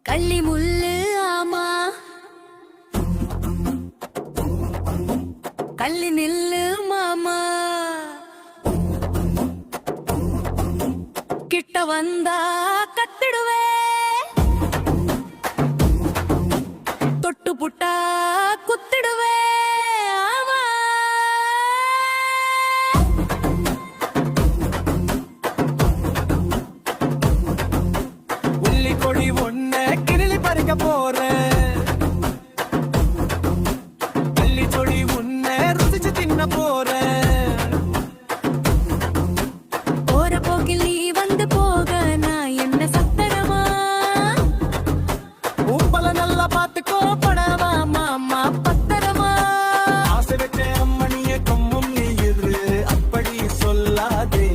கள்ளி முள்ளு ஆமா கள்ளி நில்லு மாமா கிட்ட வந்தா கத்திடுவே தொட்டு புட்டா குத்திடுவே ஆமா உள்ளி கொடி ஒன்ன கிளிலி பறிக்க போறேன் கள்ளி கொடி உன்ன ருசிச்சு தின்ன போறேன் போற போக்கில் நீ வந்து போக நான் என்ன சத்தரமா உப்பல நல்லா பாத்துக்கோ படவா மாமா பத்தரமா ஆசை வச்ச அம்மணிய கொம்மும் நீ இரு அப்படி சொல்லாதே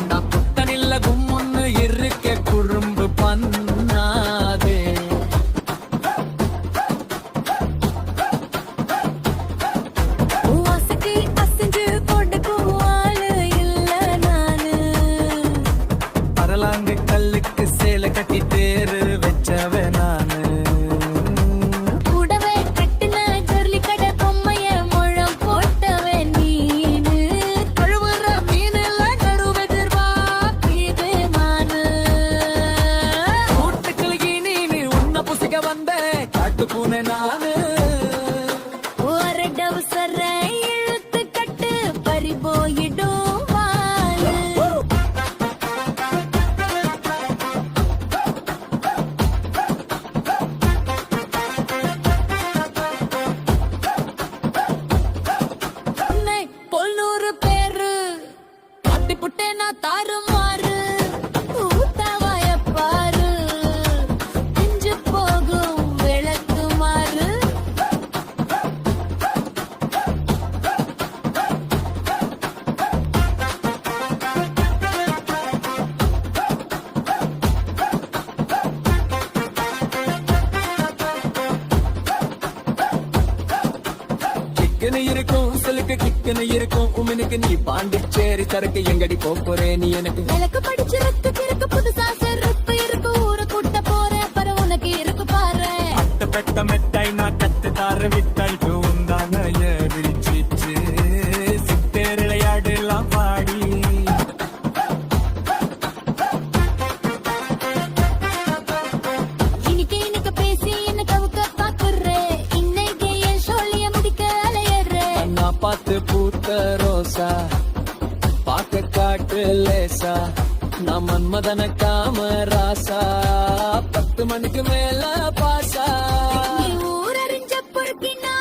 நான் புத்தனில்ல கும்முன்னு இருக்க குறும்பு பண்ணாதே வாசக்கு அசைஞ்சு கொடுக்கும் ஆளு இல்ல நானு பரலாங்க கல்லுக்கு சேலை கட்டி தேரு வச்சவ நானு கூடவே கட்டின ஜொர்லி கடை பொம்மைய முழம் போட்டவே நீனு கழுவுற மீனெல்லாம் நடுவெதிர்வா இது மானு கூட்டுக்கிளி நீனு உன்ன புசிக்க வந்த காட்டு பூனை நானு ஒரு டவுசர இழுத்து கட்டு பறி போயிடும் வாளு உன்னை பொல்நூறு பேரு காட்டி புட்டேனா தாறுமாறு ஊத்தாவாய பாரு பிஞ்சு போகும் விளக்குமாறு கிக்குன்னு இருக்கும் சிலுக்கு கிக்குன்னு இருக்கும் உமினுக்கு நீ பாண்டிச்சேரி சரக்கு எங்கடி போறே நீ எனக்கு எனக்கு படிச்சு ரத்து கிறுக்கு புதுசா செருப்பு இருக்கு ஊரை கூட்ட போறேன் பர உனக்கு இருக்கு பாரு அட்ட பெட்ட மெட்டாய் நான் கத்து தார விட்டாய் பூந்தாங்க விரிச்சிச்சு சித்தேர் விளையாடலாம் பாடி இன்னைக்கு எனக்கு பேசி என்ன கவுக்க பாக்குறே இன்னைக்கு என் சொல்லிய முடிக்க அலையறே நான் பார்த்து பூத்த ரோசா பார்க்க காட்டு லேசா நான் மன்மதன காமராசா 10 மணிக்கு மேல பாசா நீ ஊரறிஞ்ச பொறுக்கினா